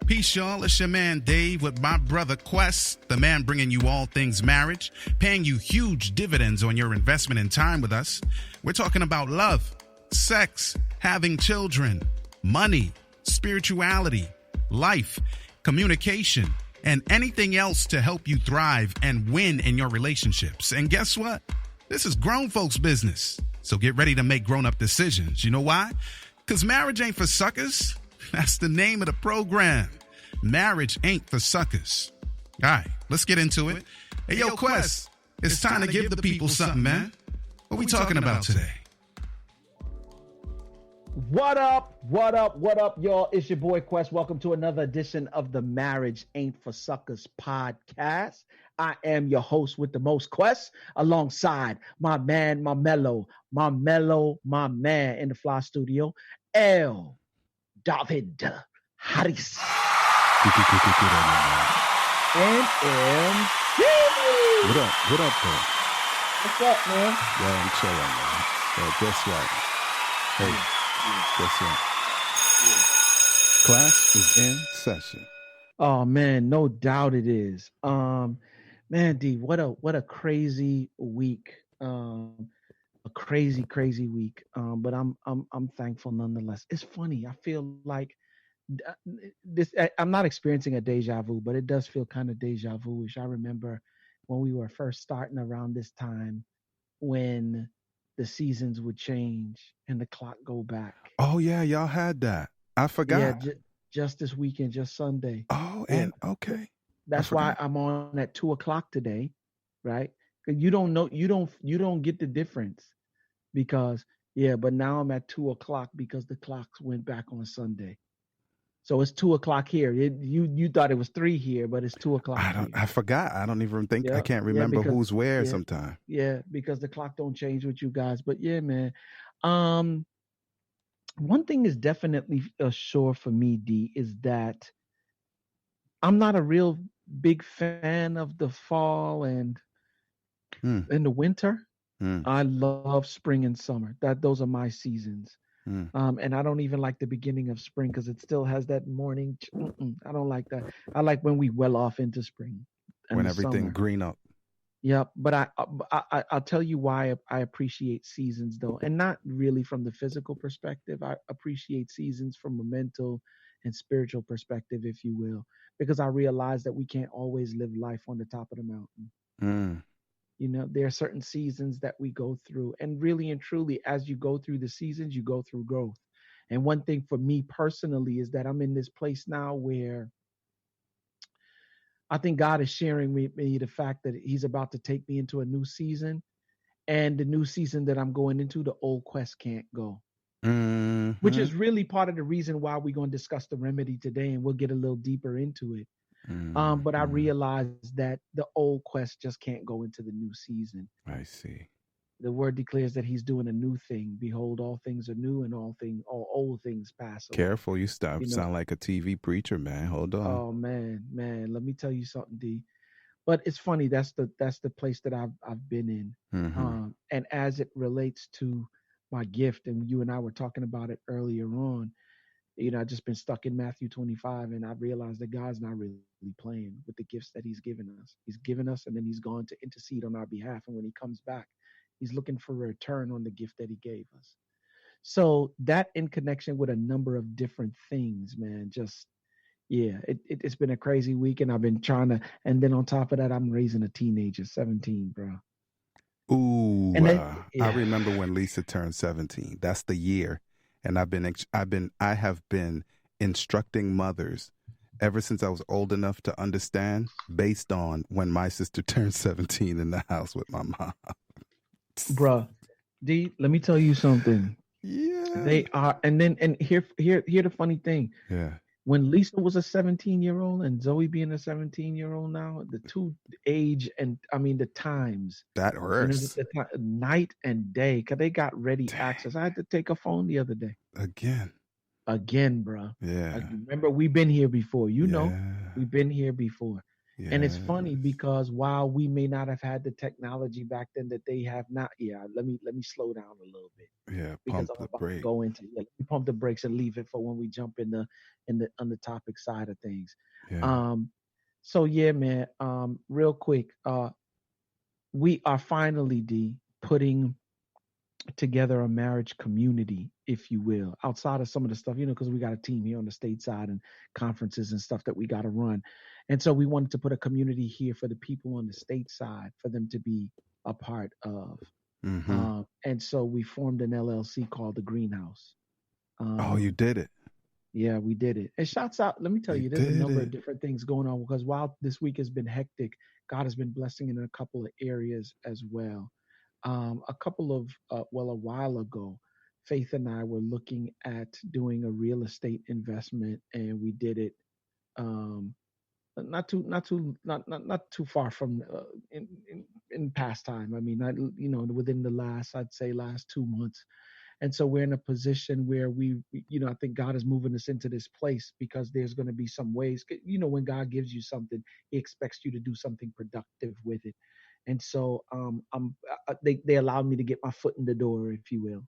Peace, y'all. It's your man Dave with my brother Quest, the man bringing you all things marriage, paying you huge dividends on your investment in time with us. We're talking about love, sex, having children, money, spirituality, life, communication, and anything else to help you thrive and win in your relationships. And guess what? This is grown folks' business. So get ready to make grown-up decisions. You know why? Because marriage ain't for suckers. That's the name of the program. Marriage ain't for suckers. All right, let's get into it. Hey, yo, Quest, it's time to give the people something, man. What we talking about today? What up, y'all? It's your boy Quest. Welcome to another edition of the Marriage Ain't for Suckers podcast. I am your host with the most, Quest, alongside my man, my man in the Fly Studio, El David Harris. And MC. What up, bro? What's up, man? Yeah, I'm chilling, man. Yo, guess what? Hey, guess what? Class is in session. Oh man, no doubt it is. Man, D, what a crazy week. A crazy week. But I'm thankful nonetheless. It's funny. I feel like this. I'm not experiencing a deja vu, but it does feel kind of deja vu-ish. I remember when we were first starting around this time, when the seasons would change and the clock go back. Oh yeah, y'all had that. I forgot. Yeah, just this weekend, just Sunday. Oh, and okay. That's why I'm on at 2:00 today, right? Because you don't know, you don't get the difference, because but now I'm at 2:00 because the clocks went back on Sunday. So it's 2:00 here. You thought it was 3 here, but it's 2:00. I forgot. I don't even think I can't remember who's where sometimes. Yeah, because the clock don't change with you guys. But yeah, man. One thing is definitely sure for me, D, is that I'm not a real big fan of the fall and the winter. I love spring and summer. Those are my seasons. And I don't even like the beginning of spring because it still has that morning. I don't like that. I like when we well off into spring. When everything summer. Green up. Yep. But I'll tell you why I appreciate seasons, though. And not really from the physical perspective. I appreciate seasons from a mental and spiritual perspective, if you will, because I realize that we can't always live life on the top of the mountain. You know, there are certain seasons that we go through, and really and truly, as you go through the seasons, you go through growth. And one thing for me personally is that I'm in this place now where I think God is sharing with me the fact that he's about to take me into a new season, and the new season that I'm going into, the old Quest can't go. Which is really part of the reason why we're going to discuss the remedy today, and we'll get a little deeper into it. But I realized that the old Quest just can't go into the new season. I see. The word declares that he's doing a new thing. Behold, all things are new, and all old things pass away. Careful, you sound like a TV preacher, man. Hold on. Oh man, let me tell you something, D. But it's funny. That's the place that I've been in. And as it relates to my gift, and you and I were talking about it earlier on. You know, I've just been stuck in Matthew 25, and I realized that God's not really playing with the gifts that he's given us. He's given us, and then he's gone to intercede on our behalf. And when he comes back, he's looking for a return on the gift that he gave us. So that, in connection with a number of different things, man, it's been a crazy week, and I've been trying to, and then on top of that, I'm raising a teenager, 17, bro. Ooh, I remember when Lisa turned 17. That's the year. And I have been instructing mothers ever since I was old enough to understand, based on when my sister turned 17 in the house with my mom. Bruh, D, let me tell you something. Yeah. They are, and here the funny thing. Yeah. When Lisa was a 17-year-old and Zoe being a 17-year-old now, the two age and the times. That hurts. Night and day, because they got ready access. I had to take a phone the other day. Again, bro. Yeah. Remember, we've been here before. You know, we've been here before. And it's funny because while we may not have had the technology back then that they have now, let me slow down a little bit. Yeah, because I'm about to go into let me pump the brakes and leave it for when we jump in the on the topic side of things. Yeah. So yeah, man. Real quick, we are finally putting together a marriage community, if you will, outside of some of the stuff, because we got a team here on the state side and conferences and stuff that we got to run. And so we wanted to put a community here for the people on the state side for them to be a part of. Mm-hmm. And so we formed an LLC called The Greenhouse. Oh, you did it. Yeah, we did it. And shouts out, let me tell you, there's a number of different things going on because while this week has been hectic, God has been blessing in a couple of areas as well. A while ago, Faith and I were looking at doing a real estate investment, and we did it not too far from in past time. I mean, within the last 2 months. And so we're in a position where I think God is moving us into this place because there's going to be some ways, when God gives you something, he expects you to do something productive with it. And so they allowed me to get my foot in the door, if you will.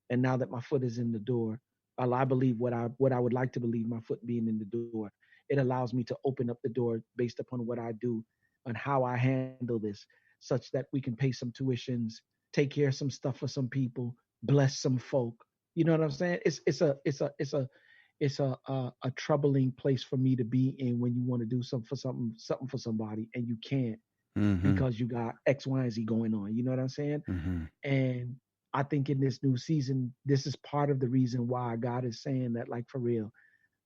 And now that my foot is in the door, I believe what I would like to believe, my foot being in the door, it allows me to open up the door based upon what I do and how I handle this, such that we can pay some tuitions, take care of some stuff for some people, bless some folk. You know what I'm saying? It's a troubling place for me to be in when you want to do something for somebody and you can't. Mm-hmm. Because you got X, Y, and Z going on. You know what I'm saying? Mm-hmm. And I think in this new season, this is part of the reason why God is saying that, like, for real,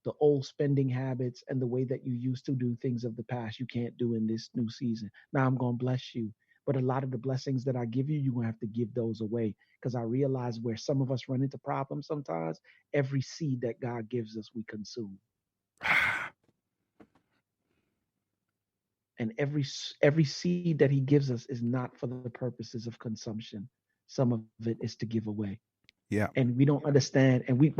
the old spending habits and the way that you used to do things of the past, you can't do in this new season. Now I'm going to bless you. But a lot of the blessings that I give you, you're going to have to give those away. Because I realize where some of us run into problems sometimes, every seed that God gives us, we consume. And every seed that he gives us is not for the purposes of consumption. Some of it is to give away. Yeah. And we don't understand. And we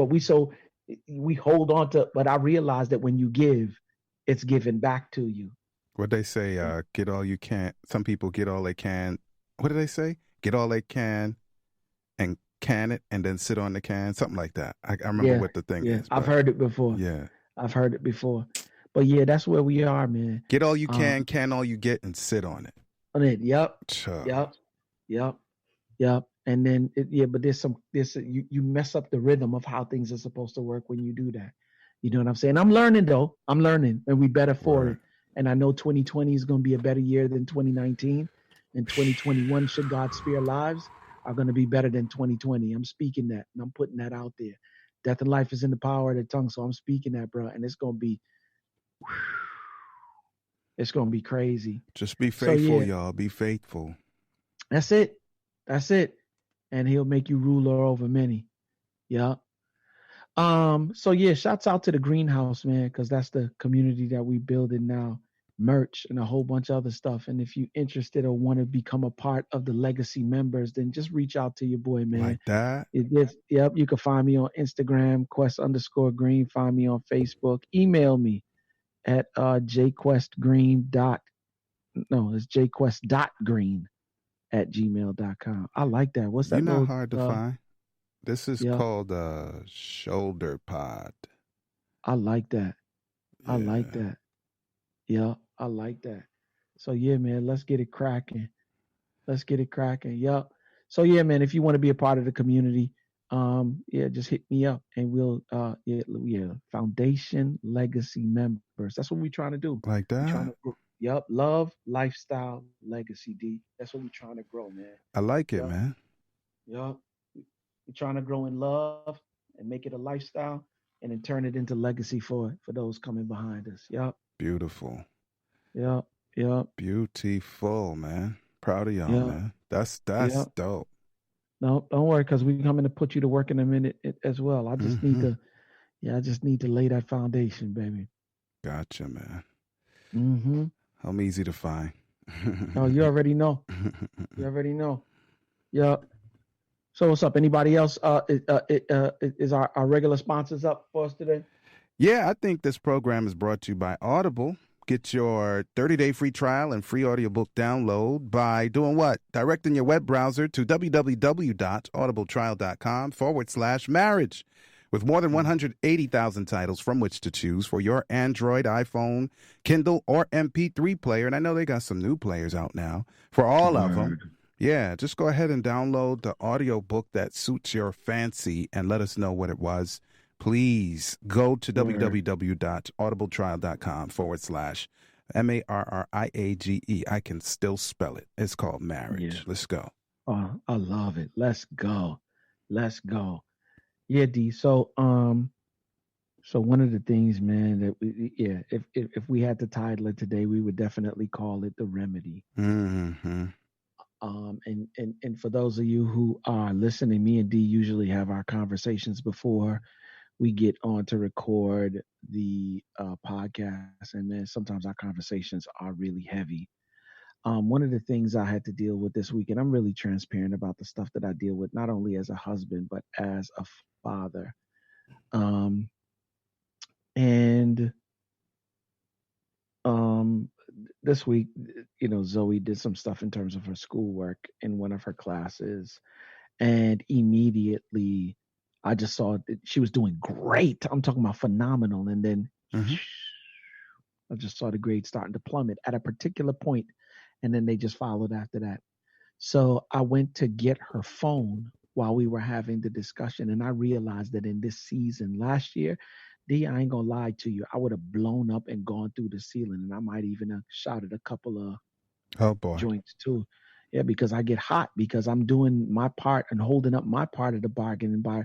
hold on to, but I realize that when you give, it's given back to you. What they say, get all you can. Some people get all they can. What do they say? Get all they can and can it and then sit on the can. Something like that. I remember what the thing is. I've heard it before. Yeah. I've heard it before. But yeah, that's where we are, man. Get all you can all you get, and sit on it. On it, yep. Sure. Yep. And then, but you mess up the rhythm of how things are supposed to work when you do that. You know what I'm saying? I'm learning, though. And we better for it. And I know 2020 is going to be a better year than 2019. And 2021, should God spare lives, are going to be better than 2020. I'm speaking that, and I'm putting that out there. Death and life is in the power of the tongue, so I'm speaking that, bro. And it's going to be crazy. Just be faithful, y'all. Be faithful. That's it. And he'll make you ruler over many. Yeah. So yeah, shouts out to the Greenhouse, man, because that's the community that we building now. Merch and a whole bunch of other stuff. And if you're interested or want to become a part of the legacy members, then just reach out to your boy, man. Like that? Yep. You can find me on Instagram, Quest_Green. Find me on Facebook. Email me at jquest.green@gmail.com. I like that. What's that? You're not hard to find. This is called Shoulder Pod. I like that. Yeah. I like that. Yeah, I like that. So yeah, man, let's get it cracking. Yeah. So yeah, man, if you want to be a part of the community, just hit me up and we'll Foundation Legacy members. That's what we're trying to do. Like that. Love, lifestyle, legacy, D. That's what we're trying to grow, man. I like it, man. Yep. We're trying to grow in love and make it a lifestyle and then turn it into legacy for those coming behind us. Yep. Beautiful. Yep. Beautiful, man. Proud of y'all, man. That's dope. No, don't worry, because we're coming to put you to work in a minute as well. I just need to lay that foundation, baby. Gotcha, man. Mm-hmm. I'm easy to find. Oh, you already know. Yeah. So what's up? Anybody else? Is our regular sponsors up for us today? Yeah, I think this program is brought to you by Audible. Get your 30-day free trial and free audiobook download by doing what? Directing your web browser to www.audibletrial.com/marriage. With more than 180,000 titles from which to choose for your Android, iPhone, Kindle, or MP3 player. And I know they got some new players out now for all of them. Yeah, just go ahead and download the audiobook that suits your fancy and let us know what it was. Please go to www.audibletrial.com/MARRIAGE. I can still spell it. It's called Marriage. Yeah. Let's go. Oh, I love it. Let's go. Let's go. Yeah, D. So one of the things, man, that if we had to title it today, we would definitely call it The Remedy. Mm-hmm. And for those of you who are listening, me and D usually have our conversations before we get on to record the podcast, and then sometimes our conversations are really heavy. One of the things I had to deal with this week, and I'm really transparent about the stuff that I deal with, not only as a husband, but as a father. This week, Zoe did some stuff in terms of her schoolwork in one of her classes, and immediately I just saw that she was doing great. I'm talking about phenomenal. And then I just saw the grades starting to plummet at a particular point, and then they just followed after that. So I went to get her phone while we were having the discussion, and I realized that in this season last year, D, I ain't gonna lie to you, I would have blown up and gone through the ceiling, and I might even have shouted a couple of joints too. Yeah, because I get hot because I'm doing my part and holding up my part of the bargain, and by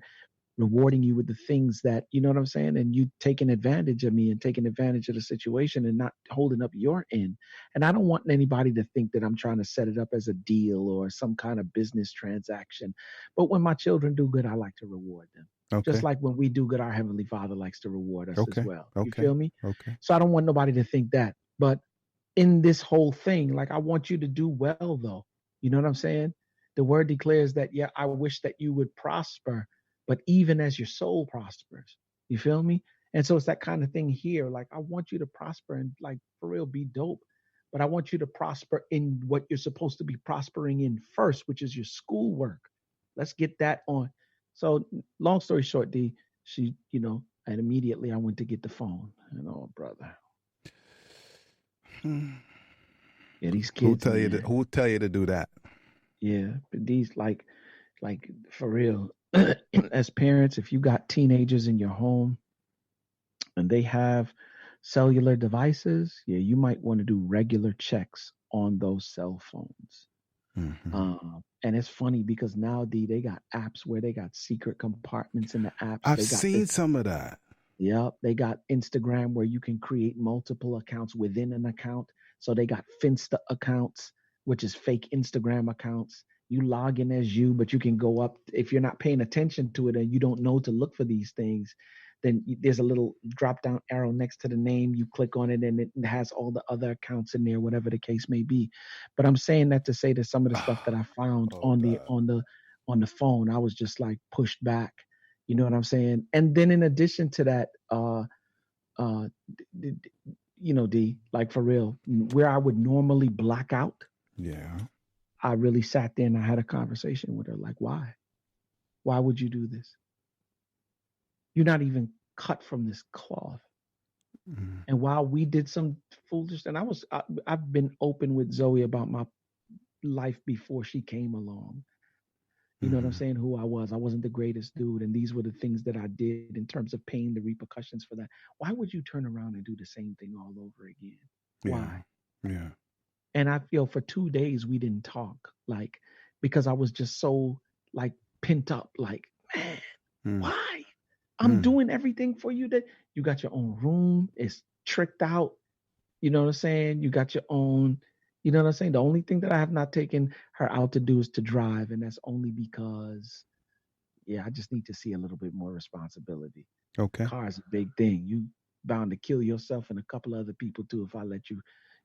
rewarding you with the things that, you know what I'm saying, and you taking advantage of me and taking advantage of the situation and not holding up your end. And I don't want anybody to think that I'm trying to set it up as a deal or some kind of business transaction. But when my children do good, I like to reward them. Okay. Just like when we do good, our Heavenly Father likes to reward us as well. You feel me? Okay. So I don't want nobody to think that. But in this whole thing, like, I want you to do well, though. You know what I'm saying? The word declares that, yeah, I wish that you would prosper, but even as your soul prospers. You feel me? And so it's that kind of thing here. Like, I want you to prosper and, like, for real, be dope. But I want you to prosper in what you're supposed to be prospering in first, which is your schoolwork. Let's get that on. So long story short, D, she, and immediately I went to get the phone. Brother. Yeah, these kids. Who tell you to do that? Yeah, but these like for real. As parents, if you got teenagers in your home and they have cellular devices, yeah, you might want to do regular checks on those cell phones. Mm-hmm. And it's funny because now, D, they got apps where they got secret compartments in the apps. I've seen some of that. Yep. They got Instagram where you can create multiple accounts within an account. So they got Finsta accounts, which is fake Instagram accounts. You log in as you, but you can go up. If you're not paying attention to it and you don't know to look for these things, then there's a little drop down arrow next to the name. You click on it and it has all the other accounts in there, whatever the case may be. But I'm saying that to say that some of the stuff that I found on the phone, I was just like pushed back. You know what I'm saying? And then in addition to that, D, like for real, where I would normally black out. Yeah. I really sat there and I had a conversation with her. Like, why? Why would you do this? You're not even cut from this cloth. Mm-hmm. And while we did some foolish, and I've been open with Zoe about my life before she came along. You know what I'm saying? Who I was. I wasn't the greatest dude. And these were the things that I did in terms of paying the repercussions for that. Why would you turn around and do the same thing all over again? Why? Yeah. And I feel for 2 days we didn't talk, like, because I was just so like pent up, like, man, why? I'm doing everything for you. That you got your own room. It's tricked out. You know what I'm saying? You got your own, you know what I'm saying? The only thing that I have not taken her out to do is to drive. And that's only because, I just need to see a little bit more responsibility. Okay. Car is a big thing. You bound to kill yourself and a couple other people too if I let you.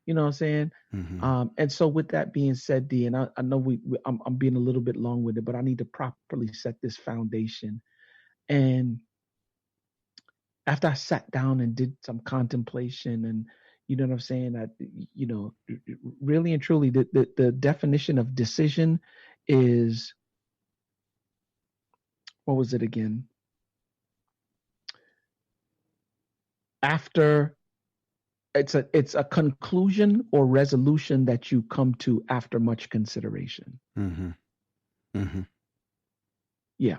You know what I'm saying? Mm-hmm. And so with that being said, D, and I know I'm being a little bit long-winded, but I need to properly set this foundation. And after I sat down and did some contemplation and, You know what I'm saying? That, really and truly, the definition of decision is, what was it again? After, it's a conclusion or resolution that you come to after much consideration. Mm-hmm. Mm-hmm. Yeah.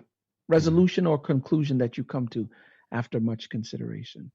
Resolution or conclusion that you come to after much consideration.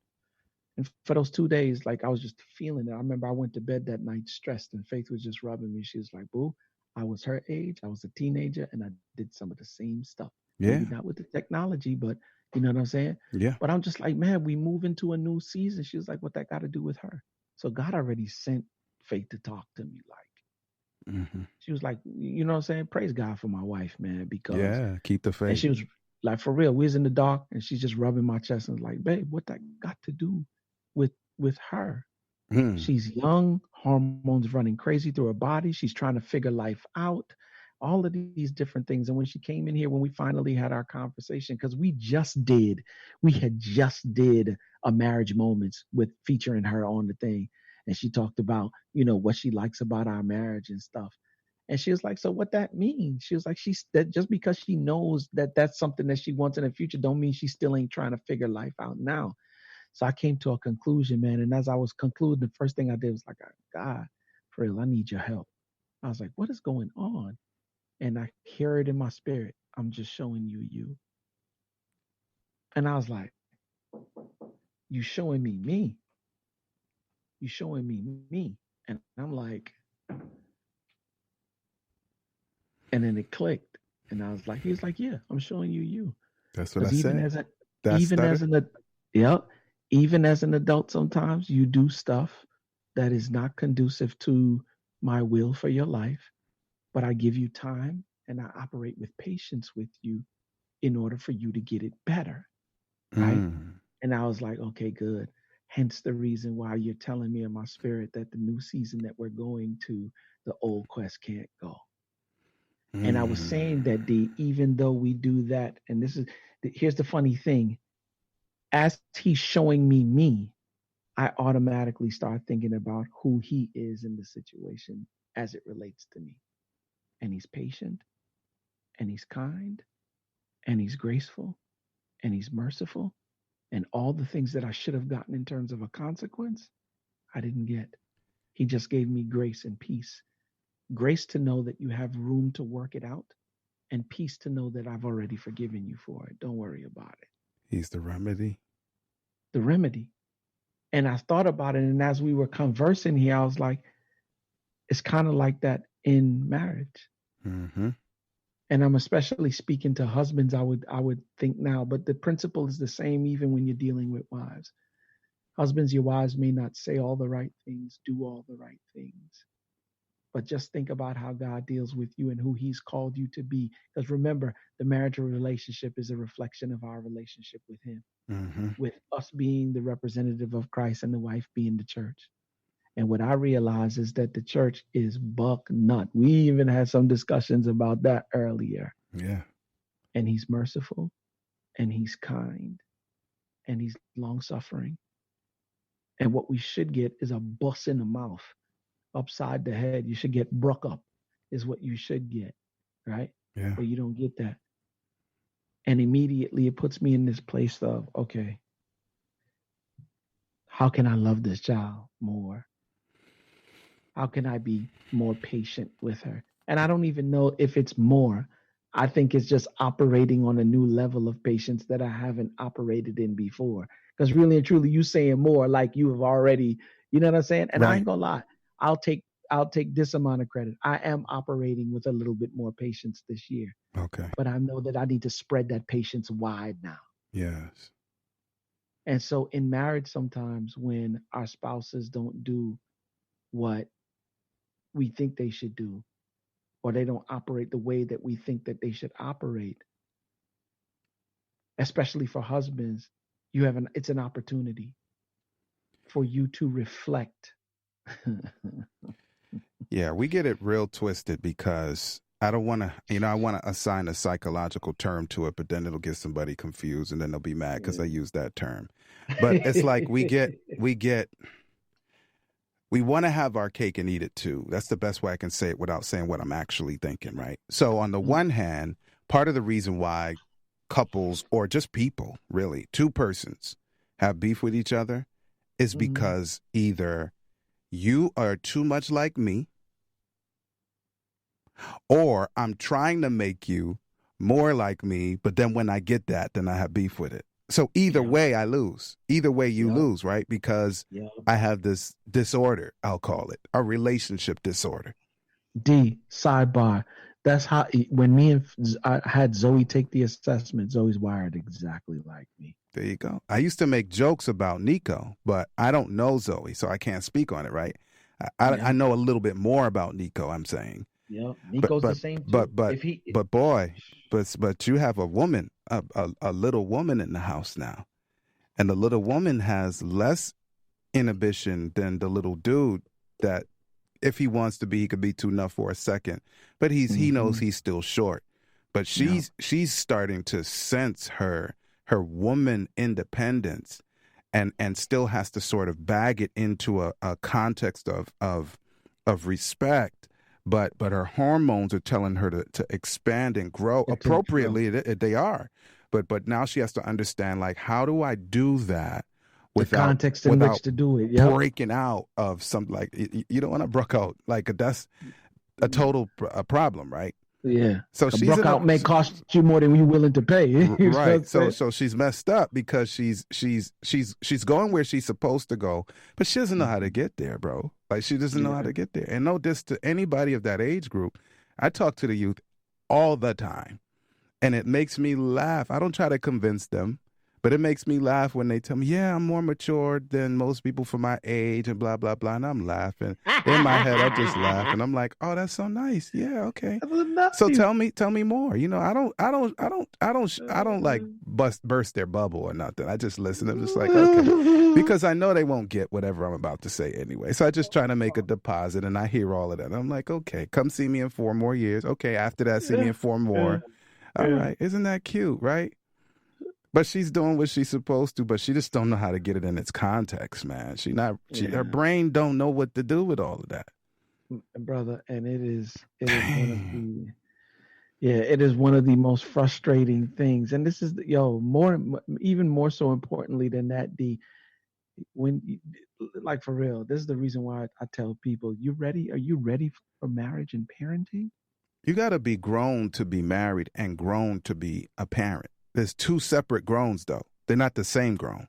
And for those 2 days, like, I was just feeling it. I remember I went to bed that night stressed, and Faith was just rubbing me. She was like, boo, I was her age. I was a teenager, and I did some of the same stuff. Yeah. Maybe not with the technology, but you know what I'm saying? Yeah. But I'm just like, man, we move into a new season. She was like, what that got to do with her? So God already sent Faith to talk to me. Like, she was like, you know what I'm saying? Praise God for my wife, man, because keep the faith. And she was like, for real, we was in the dark, and she's just rubbing my chest and was like, babe, what that got to do with her? She's young, hormones running crazy through her body. She's trying to figure life out, all of these different things. And when she came in here, when we finally had our conversation, because we had just did a marriage moments with featuring her on the thing. And she talked about, what she likes about our marriage and stuff. And she was like, so what that means? She was like, that just because she knows that that's something that she wants in the future, don't mean she still ain't trying to figure life out now. So I came to a conclusion, man. And as I was concluding, the first thing I did was like, God, for real, I need your help. I was like, what is going on? And I hear it in my spirit. I'm just showing you. And I was like, you showing me. You showing me. And I'm like, and then it clicked. And I was like, he was like, yeah, I'm showing you. That's what I said. Even as an adult, sometimes you do stuff that is not conducive to my will for your life, but I give you time and I operate with patience with you in order for you to get it better, right? And I was like, okay, good. Hence the reason why you're telling me in my spirit that the new season that we're going to, the old quest can't go. And I was saying that, even though we do that, and here's the funny thing, as he's showing me, I automatically start thinking about who he is in the situation as it relates to me. And he's patient, and he's kind, and he's graceful, and he's merciful, and all the things that I should have gotten in terms of a consequence, I didn't get. He just gave me grace and peace. Grace to know that you have room to work it out, and peace to know that I've already forgiven you for it. Don't worry about it. He's the remedy. The remedy. And I thought about it, and as we were conversing here, I was like, it's kind of like that in marriage. Mm-hmm. And I'm especially speaking to husbands, I would think now, but the principle is the same even when you're dealing with wives. Husbands, your wives may not say all the right things, do all the right things, but just think about how God deals with you and who he's called you to be. Because remember, the marital relationship is a reflection of our relationship with him, with us being the representative of Christ and the wife being the church. And what I realize is that the church is buck nut. We even had some discussions about that earlier. Yeah. And he's merciful, and he's kind, and he's long-suffering. And what we should get is a bus in the mouth, upside the head. You should get broke up is what you should get, right? Yeah. But you don't get that. And immediately it puts me in this place of, okay, how can I love this child more? How can I be more patient with her? And I don't even know if it's more. I think it's just operating on a new level of patience that I haven't operated in before. Because really and truly, you saying more like you have already, you know what I'm saying? And right. I ain't gonna lie, I'll take this amount of credit. I am operating with a little bit more patience this year. Okay. But I know that I need to spread that patience wide now. Yes. And so in marriage, sometimes when our spouses don't do what we think they should do, or they don't operate the way that we think that they should operate, especially for husbands, it's an opportunity for you to reflect. Yeah, we get it real twisted because I don't want to, I want to assign a psychological term to it, but then it'll get somebody confused and then they'll be mad because I use that term. But it's like we get we want to have our cake and eat it too. That's the best way I can say it without saying what I'm actually thinking, right? So on the one hand, part of the reason why couples or just people, really, two persons have beef with each other is because either you are too much like me or I'm trying to make you more like me, but then when I get that, then I have beef with it. So either way, I lose. Either way, you lose, right? Because I have this disorder, I'll call it, a relationship disorder. D, sidebar. That's how, when I had Zoe take the assessment, Zoe's wired exactly like me. There you go. I used to make jokes about Nico, but I don't know Zoe, so I can't speak on it, right? I know a little bit more about Nico, I'm saying. Yeah, Nico's the same too. But you have a woman, a little woman in the house now. And the little woman has less inhibition than the little dude that if he wants to be, he could be too enough for a second. But he knows he's still short. But she's starting to sense her woman independence and still has to sort of bag it into a context of respect. But her hormones are telling her to expand and grow appropriately. They are. But now she has to understand, like, how do I do that? The context in which to do it, breaking out of something like you don't want to broke out, like that's a total problem, right? Yeah. So she's broke out may cost you more than you're willing to pay, right? So she's messed up because she's going where she's supposed to go, but she doesn't know how to get there, bro. Like she doesn't know how to get there. And no diss to anybody of that age group. I talk to the youth all the time, and it makes me laugh. I don't try to convince them. But it makes me laugh when they tell me, yeah, I'm more mature than most people for my age and blah, blah, blah. And I'm laughing. In my head, I just laugh. And I'm like, oh, that's so nice. Yeah, okay. So tell me more. You know, I don't like burst their bubble or nothing. I just listen. I'm just like, okay. Because I know they won't get whatever I'm about to say anyway. So I just try to make a deposit and I hear all of that. I'm like, okay, come see me in 4 more years. Okay, after that, see me in 4 more. All right. Isn't that cute, right? But she's doing what she's supposed to, but she just don't know how to get it in its context, man. Her brain don't know what to do with all of that. Brother, and it is one of the most frustrating things. And this is even more so importantly than that, like for real, this is the reason why I tell people, are you ready for marriage and parenting? You got to be grown to be married and grown to be a parent. There's 2 separate growns, though. They're not the same grown.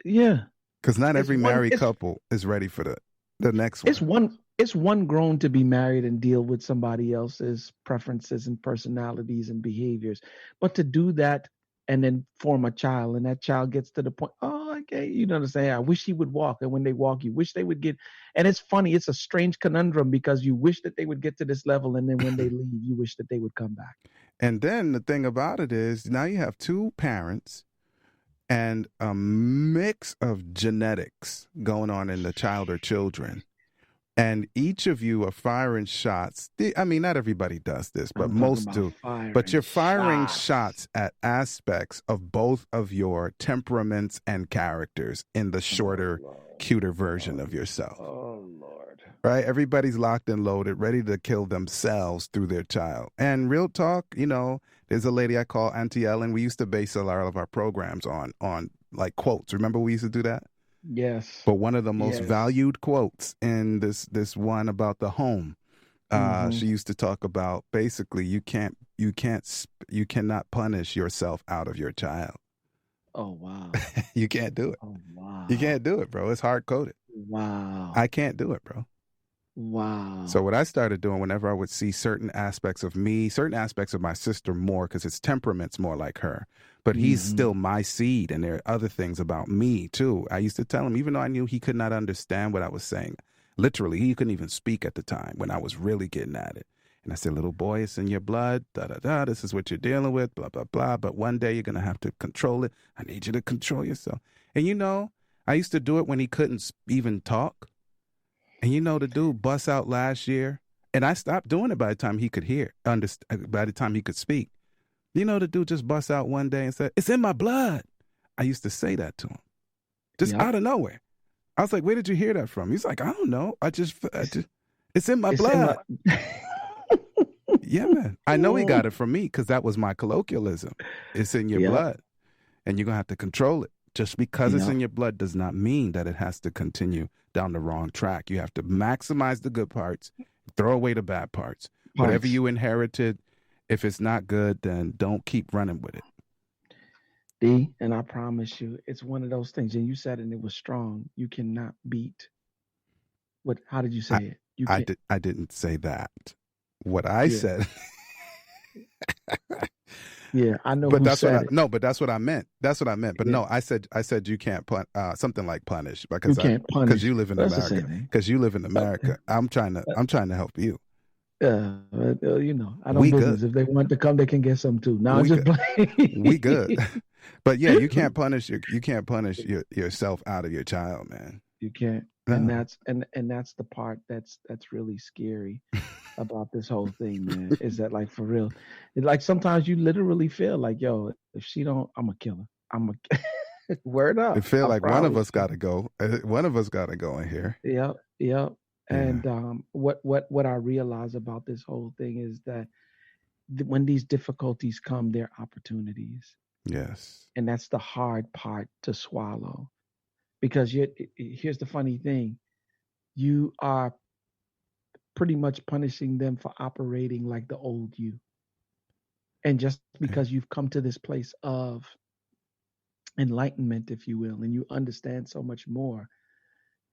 Yeah. Because not every married couple is ready for the next one. It's one grown to be married and deal with somebody else's preferences and personalities and behaviors. But to do that and then form a child, and that child gets to the point, oh, okay, you know what I'm saying? I wish he would walk. And when they walk, you wish they would get. And it's funny. It's a strange conundrum because you wish that they would get to this level. And then when they leave, you wish that they would come back. And then the thing about it is now you have 2 parents and a mix of genetics going on in the child or children. And each of you are firing shots. I mean, not everybody does this, but most do. But you're firing shots at aspects of both of your temperaments and characters in the shorter, cuter version of yourself. Oh, Lord. Right? Everybody's locked and loaded, ready to kill themselves through their child. And real talk, there's a lady I call Auntie Ellen. We used to base a lot of our programs on like quotes. Remember we used to do that? Yes. But one of the most valued quotes in this one about the home, she used to talk about basically you cannot punish yourself out of your child. Oh, wow. You can't do it. Oh, wow. You can't do it, bro. It's hard coded. Wow. I can't do it, bro. Wow. So what I started doing whenever I would see certain aspects of me, certain aspects of my sister more, because his temperament's more like her, but he's still my seed. And there are other things about me too. I used to tell him, even though I knew he could not understand what I was saying, literally, he couldn't even speak at the time when I was really getting at it. And I said, little boy, it's in your blood, da-da-da, this is what you're dealing with, blah, blah, blah. But one day you're going to have to control it. I need you to control yourself. And I used to do it when he couldn't even talk. And the dude bust out last year, and I stopped doing it by the time he could hear, by the time he could speak. The dude just bust out one day and said, it's in my blood. I used to say that to him, just out of nowhere. I was like, where did you hear that from? He's like, I don't know. I just it's in my blood. Yeah, man. I know he got it from me because that was my colloquialism. It's in your blood, and you're going to have to control it. Just because it's in your blood does not mean that it has to continue down the wrong track. You have to maximize the good parts, throw away the bad parts. Whatever you inherited, if it's not good, then don't keep running with it. D, and I promise you, it's one of those things, and you said it and it was strong. You cannot beat. How did you say it? I didn't say that. What I said. Yeah, I know. But that's what I meant. That's what I meant. But no, I said you can't something like punish because you live in America. Because you live in America. I'm trying to help you. I don't business. If they want to come, they can get some too. Now I'm just playing. We good. But yeah, you can't punish yourself out of your child, man. You can't. No. And that's the part that's really scary about this whole thing, man. Is that, like, for real? Like, sometimes you literally feel like, yo, if she don't, I'm gonna kill her. Word up. It feel like one of us got to go. One of us got to go in here. Yep. Yeah. And what I realize about this whole thing is that when these difficulties come, they're opportunities. Yes. And that's the hard part to swallow. Because here's the funny thing. You are pretty much punishing them for operating like the old you. And just because you've come to this place of enlightenment, if you will, and you understand so much more,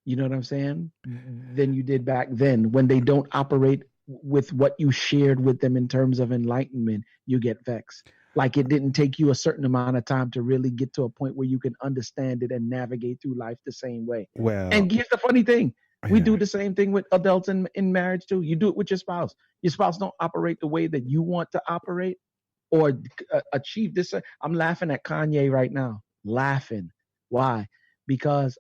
you know what I'm saying, than you did back then, when they don't operate with what you shared with them in terms of enlightenment, you get vexed. Like it didn't take you a certain amount of time to really get to a point where you can understand it and navigate through life the same way. Well, and here's the funny thing. We do the same thing with adults in marriage too. You do it with your spouse. Your spouse don't operate the way that you want to operate or achieve this. I'm laughing at Kanye right now. Laughing. Why? Because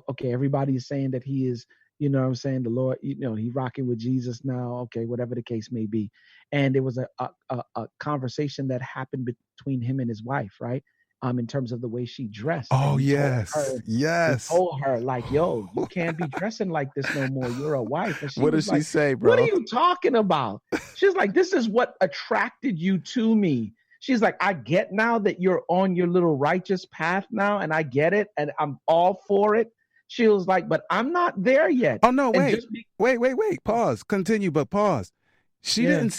okay, everybody is saying that he is, you know what I'm saying, the Lord, he's rocking with Jesus now, okay, whatever the case may be. And there was a conversation that happened between him and his wife, right? In terms of the way she dressed. Oh, yes. Yes. He told her, like, yo, you can't be dressing like this no more. You're a wife. And what does she say, bro? What are you talking about? She's like, this is what attracted you to me. She's like, I get now that you're on your little righteous path now, and I get it, and I'm all for it. She was like, but I'm not there yet. Oh, no, wait. Pause. Continue, but pause. She didn't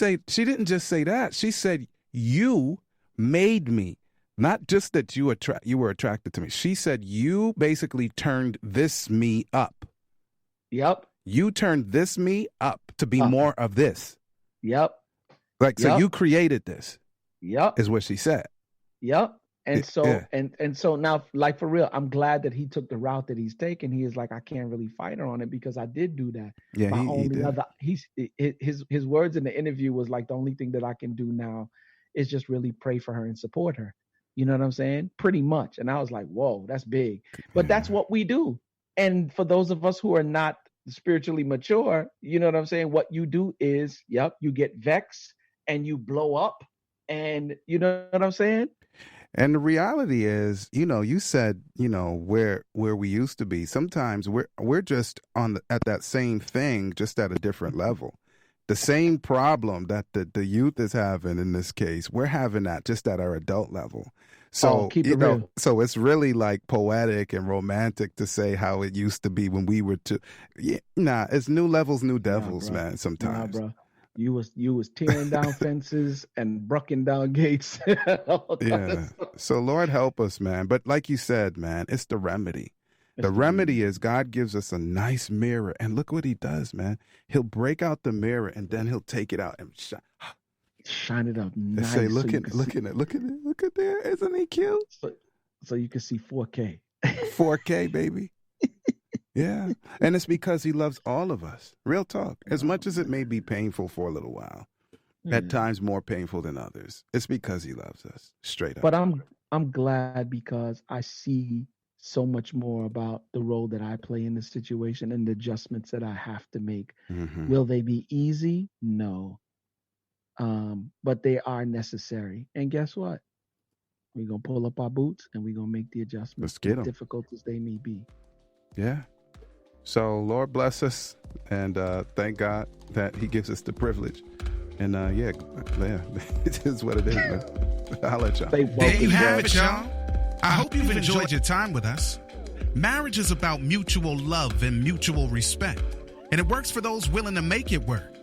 just say that. She said, you made me. Not just that you were attracted to me. She said, you basically turned this me up. Yep. You turned this me up to be more of this. Yep. Like, so you created this. Yep. Is what she said. Yep. And so, and so now, like, for real, I'm glad that he took the route that he's taken. He is like, I can't really fight her on it because I did do that. Yeah, his words in the interview was like, the only thing that I can do now is just really pray for her and support her. You know what I'm saying? Pretty much. And I was like, whoa, that's big. But that's what we do. And for those of us who are not spiritually mature, you know what I'm saying? What you do is, you get vexed and you blow up. And you know what I'm saying? And the reality is, you said, where we used to be. Sometimes we're just at that same thing, just at a different level. The same problem that the youth is having in this case, we're having that just at our adult level. So, real. So it's really like poetic and romantic to say how it used to be when we were it's new levels, new devils, man, sometimes. Bro. You was tearing down fences and breaking down gates. Yeah. So Lord help us, man. But like you said, man, it's the remedy. The remedy is God gives us a nice mirror, and look what he does, man. He'll break out the mirror and then he'll take it out and shine it up nice. Say, look at there. Isn't he cute? So you can see 4K. 4K, baby. Yeah. And it's because he loves all of us. Real talk. As much as it may be painful for a little while, at times more painful than others, it's because he loves us. Straight up. But I'm glad because I see so much more about the role that I play in the situation and the adjustments that I have to make. Mm-hmm. Will they be easy? No. But they are necessary. And guess what? We're going to pull up our boots and we're going to make the adjustments. Let's get them. Difficult as they may be. Yeah. So Lord bless us, and thank God that he gives us the privilege. And yeah, it is what it is, man. I'll let y'all. There you have it, y'all. I hope you've enjoyed your time with us. Marriage is about mutual love and mutual respect, and it works for those willing to make it work.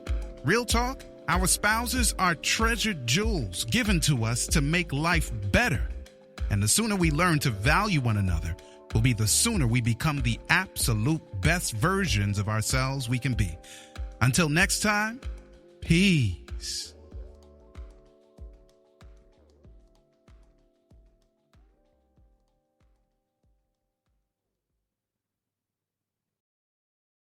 Real talk, our spouses are treasured jewels given to us to make life better. And the sooner we learn to value one another will be the sooner we become the absolute best versions of ourselves we can be. Until next time, peace.